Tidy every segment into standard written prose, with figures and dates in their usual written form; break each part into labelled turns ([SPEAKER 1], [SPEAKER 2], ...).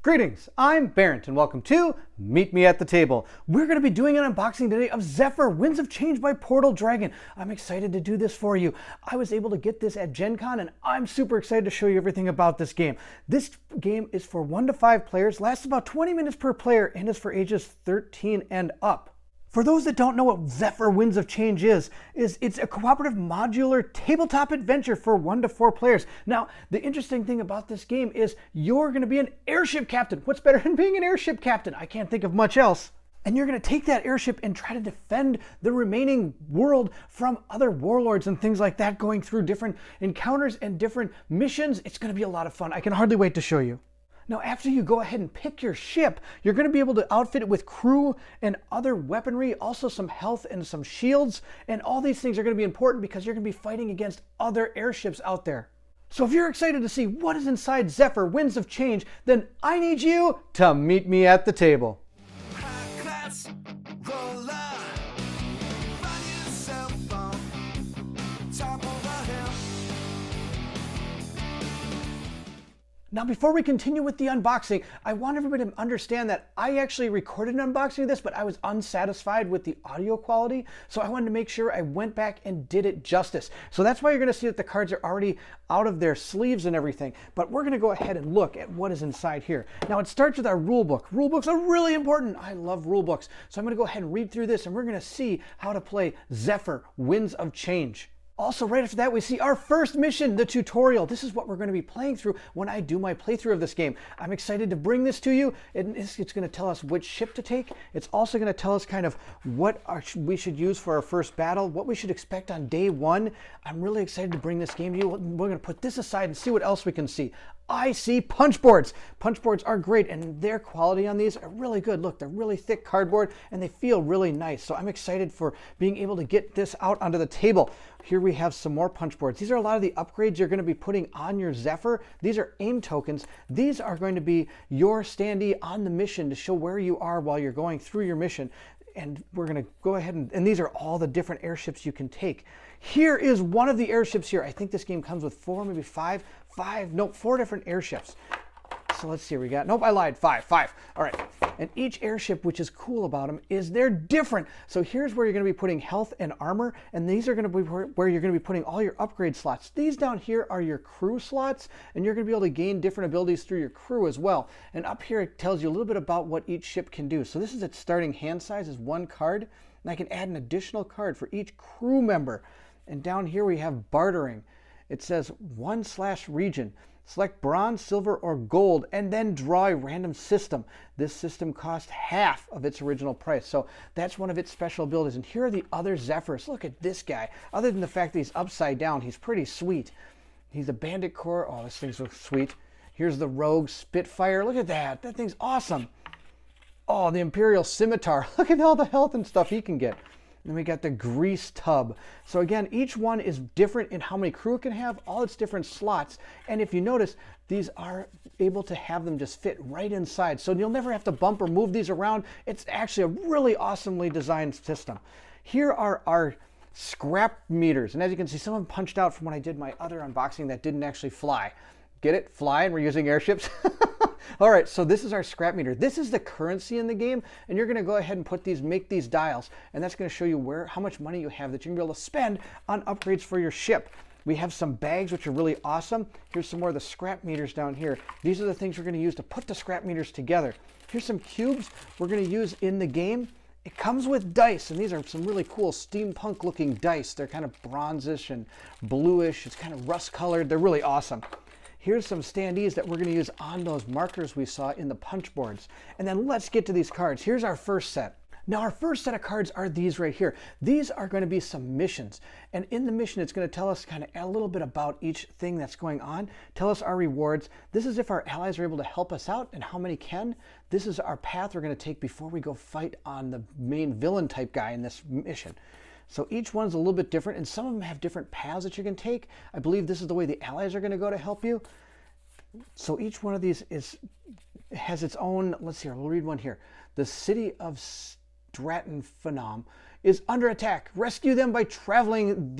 [SPEAKER 1] Greetings, I'm Barrett and welcome to Meet Me at the Table. We're going to be doing an unboxing today of Zephyr, Winds of Change by Portal Dragon. I'm excited to do this for you. I was able to get this at Gen Con and I'm super excited to show you everything about this game. This game is for 1 to 5 players, lasts about 20 minutes per player, and is for ages 13 and up. For those that don't know what Zephyr Winds of Change is it's a cooperative modular tabletop adventure for 1 to 4 players. Now, the interesting thing about this game is you're going to be an airship captain. What's better than being an airship captain? I can't think of much else. And you're going to take that airship and try to defend the remaining world from other warlords and things like that, going through different encounters and different missions. It's going to be a lot of fun. I can hardly wait to show you. Now, after you go ahead and pick your ship, you're going to be able to outfit it with crew and other weaponry, also some health and some shields. And all these things are going to be important because you're going to be fighting against other airships out there. So if you're excited to see what is inside Zephyr Winds of Change, then I need you to meet me at the table. Now, before we continue with the unboxing, I want everybody to understand that I actually recorded an unboxing of this, but I was unsatisfied with the audio quality. So I wanted to make sure I went back and did it justice. So that's why you're going to see that the cards are already out of their sleeves and everything. But we're going to go ahead and look at what is inside here. Now, it starts with our rule book. Rule books are really important. I love rule books. So I'm going to go ahead and read through this, and we're going to see how to play Zephyr Winds of Change. Also, right after that, we see our first mission, the tutorial. This is what we're going to be playing through when I do my playthrough of this game. I'm excited to bring this to you. It's going to tell us which ship to take. It's also going to tell us kind of what we should use for our first battle, what we should expect on day 1. I'm really excited to bring this game to you. We're going to put this aside and see what else we can see. I see punch boards. Punch boards are great, and their quality on these are really good. Look, they're really thick cardboard, and they feel really nice. So I'm excited for being able to get this out onto the table. Here we have some more punch boards. These are a lot of the upgrades you're going to be putting on your Zephyr. These are aim tokens. These are going to be your standee on the mission to show where you are while you're going through your mission. And we're going to go ahead and these are all the different airships you can take. Here is one of the airships here. I think this game comes with 4, maybe 4 different airships. So let's see, we got, nope, I lied, 5. All right, and each airship, which is cool about them, is they're different. So here's where you're going to be putting health and armor, and these are going to be where you're going to be putting all your upgrade slots. These down here are your crew slots, and you're going to be able to gain different abilities through your crew as well. And up here, it tells you a little bit about what each ship can do. So this is its starting hand size is 1 card, and I can add an additional card for each crew member. And down here we have bartering. It says 1/region. Select bronze, silver, or gold, and then draw a random system. This system costs half of its original price. So that's one of its special abilities. And here are the other Zephyrs. Look at this guy. Other than the fact that he's upside down, he's pretty sweet. He's a bandit core. Oh, this thing's so sweet. Here's the rogue Spitfire. Look at that. That thing's awesome. Oh, the Imperial Scimitar. Look at all the health and stuff he can get. Then we got the grease tub. So again, each one is different in how many crew it can have, all its different slots. And if you notice, these are able to have them just fit right inside. So you'll never have to bump or move these around. It's actually a really awesomely designed system. Here are our scrap meters. And as you can see, some of them punched out from when I did my other unboxing that didn't actually fly. Get it? Fly, and we're using airships. All right, so this is our scrap meter. This is the currency in the game, and you're going to go ahead and make these dials, and that's going to show you how much money you have that you're going to be able to spend on upgrades for your ship. We have some bags, which are really awesome. Here's some more of the scrap meters down here. These are the things we're going to use to put the scrap meters together. Here's some cubes we're going to use in the game. It comes with dice, and these are some really cool steampunk-looking dice. They're kind of bronzish and bluish. It's kind of rust-colored. They're really awesome. Here's some standees that we're going to use on those markers we saw in the punch boards. And then let's get to these cards. Here's our first set. Now, our first set of cards are these right here. These are going to be some missions. And in the mission, it's going to tell us kind of a little bit about each thing that's going on, tell us our rewards. This is if our allies are able to help us out and how many can. This is our path we're going to take before we go fight on the main villain type guy in this mission. So each one's a little bit different, and some of them have different paths that you can take. I believe this is the way the allies are going to go to help you. So each one of these has its own, let's see, we'll read one here. The city of Stratton-Phenom is under attack. Rescue them by traveling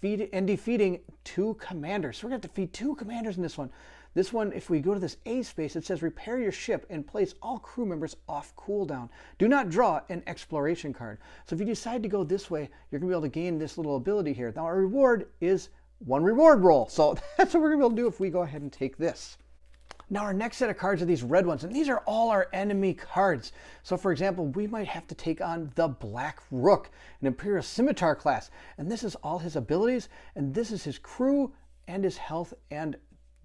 [SPEAKER 1] defeating 2 commanders. So we're going to defeat 2 commanders in this one. This one, if we go to this A space, it says repair your ship and place all crew members off cooldown. Do not draw an exploration card. So if you decide to go this way, you're going to be able to gain this little ability here. Now our reward is 1 reward roll. So that's what we're going to be able to do if we go ahead and take this. Now our next set of cards are these red ones, and these are all our enemy cards. So for example, we might have to take on the Black Rook, an Imperial Scimitar class. And this is all his abilities, and this is his crew and his health and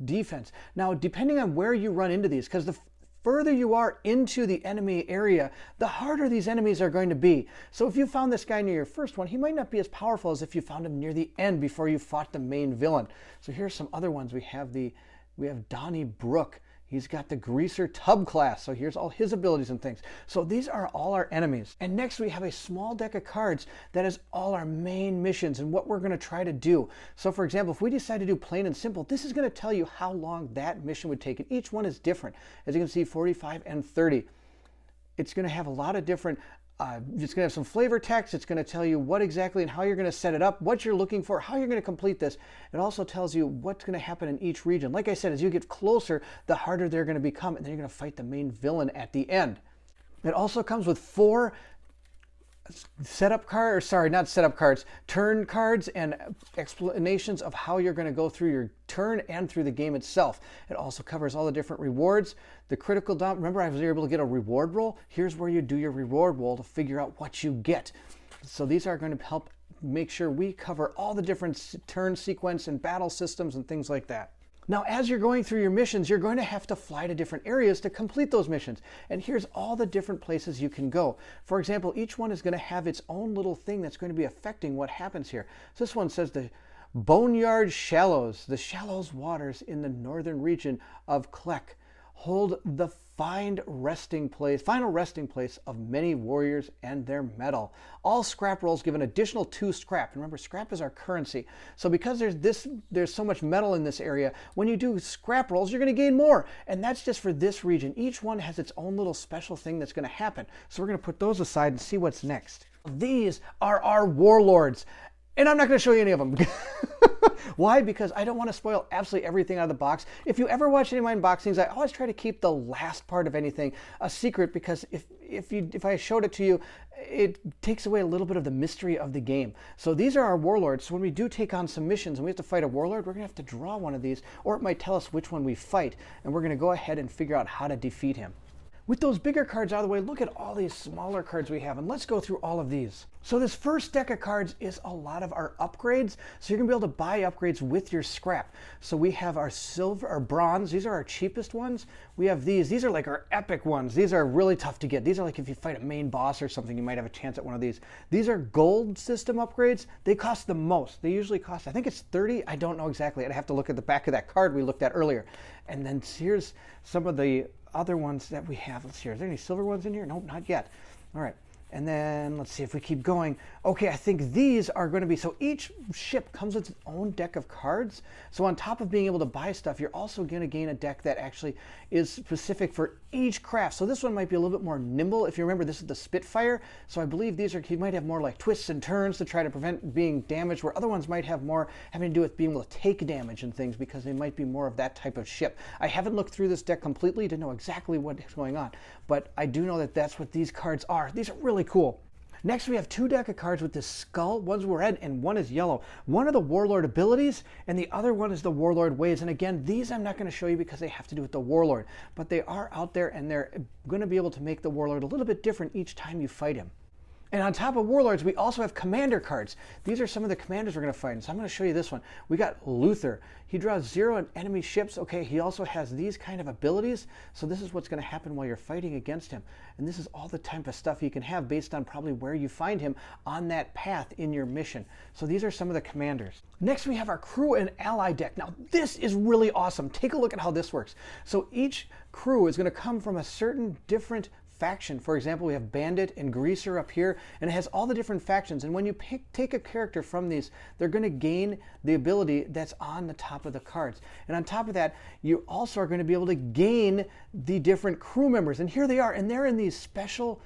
[SPEAKER 1] defense. Now, depending on where you run into these, because the further you are into the enemy area, the harder these enemies are going to be. So if you found this guy near your first one, he might not be as powerful as if you found him near the end before you fought the main villain. So here's some other ones. We have Donnie Brook. He's got the Greaser Tub class. So here's all his abilities and things. So these are all our enemies. And next we have a small deck of cards that is all our main missions and what we're going to try to do. So for example, if we decide to do plain and simple, this is going to tell you how long that mission would take. And each one is different. As you can see, 45 and 30. It's going to have a lot of different it's going to have some flavor text. It's going to tell you what exactly and how you're going to set it up, what you're looking for, how you're going to complete this. It also tells you what's going to happen in each region. Like I said, as you get closer, the harder they're going to become, and then you're going to fight the main villain at the end. It also comes with 4 setup cards, sorry, not setup cards, turn cards and explanations of how you're going to go through your turn and through the game itself. It also covers all the different rewards. The critical dump, remember I was able to get a reward roll? Here's where you do your reward roll to figure out what you get. So these are going to help make sure we cover all the different turn sequence and battle systems and things like that. Now, as you're going through your missions, you're going to have to fly to different areas to complete those missions. And here's all the different places you can go. For example, each one is going to have its own little thing that's going to be affecting what happens here. So this one says the Boneyard Shallows, the shallows waters in the northern region of Klek, hold the final resting place of many warriors and their metal. All scrap rolls give an additional 2 scrap. Remember, scrap is our currency. So because there's so much metal in this area, when you do scrap rolls, you're going to gain more. And that's just for this region. Each one has its own little special thing that's going to happen. So we're going to put those aside and see what's next. These are our warlords. And I'm not going to show you any of them. Why? Because I don't want to spoil absolutely everything out of the box. If you ever watch any of my unboxings, I always try to keep the last part of anything a secret, because if I showed it to you, it takes away a little bit of the mystery of the game. So these are our warlords. So when we do take on some missions and we have to fight a warlord, we're going to have to draw one of these, or it might tell us which one we fight, and we're going to go ahead and figure out how to defeat him. With those bigger cards out of the way, look at all these smaller cards we have, and let's go through all of these. So this first deck of cards is a lot of our upgrades. So you're gonna be able to buy upgrades with your scrap. So we have our silver, our bronze, these are our cheapest ones. We have these are like our epic ones. These are really tough to get. These are like if you fight a main boss or something, you might have a chance at one of these. These are gold system upgrades. They cost the most. They usually cost, I think it's 30, I don't know exactly. I'd have to look at the back of that card we looked at earlier. And then here's some of the other ones that we have. Let's see, are there any silver ones in here? Nope, not yet. All right. And then let's see if we keep going. Okay, I think these are going to be, so each ship comes with its own deck of cards. So on top of being able to buy stuff, you're also going to gain a deck that actually is specific for each craft. So this one might be a little bit more nimble. If you remember, this is the Spitfire. So I believe these are, you might have more like twists and turns to try to prevent being damaged, where other ones might have more having to do with being able to take damage and things, because they might be more of that type of ship. I haven't looked through this deck completely to know exactly what's going on, but I do know that that's what these cards are. These are really cool. Next, we have 2 deck of cards with this skull. One's red and one is yellow. One are the warlord abilities and the other one is the warlord ways. And again, these I'm not going to show you because they have to do with the warlord, but they are out there and they're going to be able to make the warlord a little bit different each time you fight him. And on top of warlords, we also have commander cards. These are some of the commanders we're going to fight. So I'm going to show you this one. We got Luther. He draws 0 on enemy ships. Okay, he also has these kind of abilities. So this is what's going to happen while you're fighting against him. And this is all the type of stuff you can have based on probably where you find him on that path in your mission. So these are some of the commanders. Next, we have our crew and ally deck. Now, this is really awesome. Take a look at how this works. So each crew is going to come from a certain different faction. For example, we have Bandit and Greaser up here, and it has all the different factions. And when you take a character from these, they're going to gain the ability that's on the top of the cards. And on top of that, you also are going to be able to gain the different crew members. And here they are, and they're in these special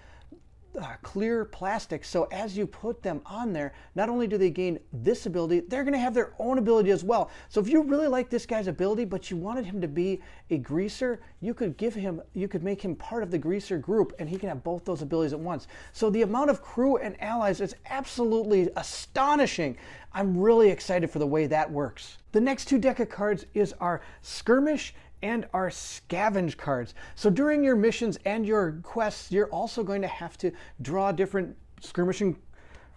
[SPEAKER 1] clear plastic, so as you put them on there, not only do they gain this ability, they're going to have their own ability as well. So if you really like this guy's ability but you wanted him to be a greaser, you could make him part of the greaser group, and he can have both those abilities at once. So the amount of crew and allies is absolutely astonishing. I'm really excited for the way that works. The next 2 deck of cards is our skirmish and our scavenge cards. So during your missions and your quests, you're also going to have to draw different skirmish and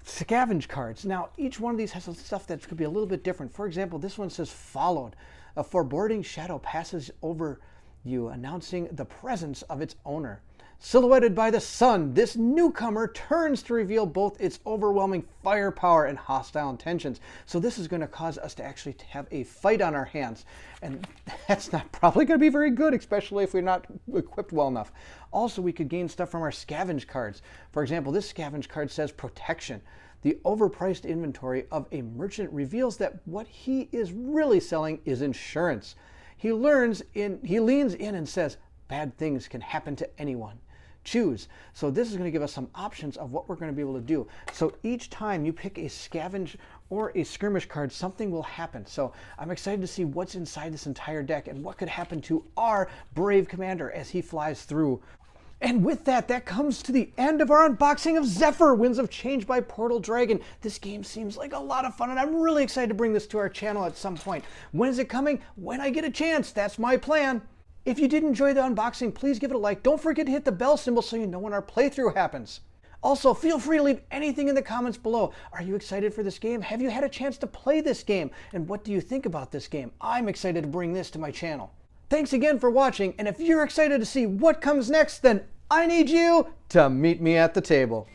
[SPEAKER 1] scavenge cards. Now, each one of these has some stuff that could be a little bit different. For example, this one says followed. A foreboding shadow passes over you, announcing the presence of its owner. Silhouetted by the sun, this newcomer turns to reveal both its overwhelming firepower and hostile intentions. So this is going to cause us to actually have a fight on our hands. And that's not probably going to be very good, especially if we're not equipped well enough. Also, we could gain stuff from our scavenge cards. For example, this scavenge card says protection. The overpriced inventory of a merchant reveals that what he is really selling is insurance. He leans in and says, bad things can happen to anyone. Choose. So this is going to give us some options of what we're going to be able to do. So each time you pick a scavenge or a skirmish card, something will happen. So I'm excited to see what's inside this entire deck and what could happen to our brave commander as he flies through. And with that, that comes to the end of our unboxing of Zephyr, Winds of Change by Portal Dragon. This game seems like a lot of fun, and I'm really excited to bring this to our channel at some point. When is it coming? When I get a chance. That's my plan. If you did enjoy the unboxing, please give it a like. Don't forget to hit the bell symbol so you know when our playthrough happens. Also, feel free to leave anything in the comments below. Are you excited for this game? Have you had a chance to play this game? And what do you think about this game? I'm excited to bring this to my channel. Thanks again for watching, and if you're excited to see what comes next, then I need you to meet me at the table.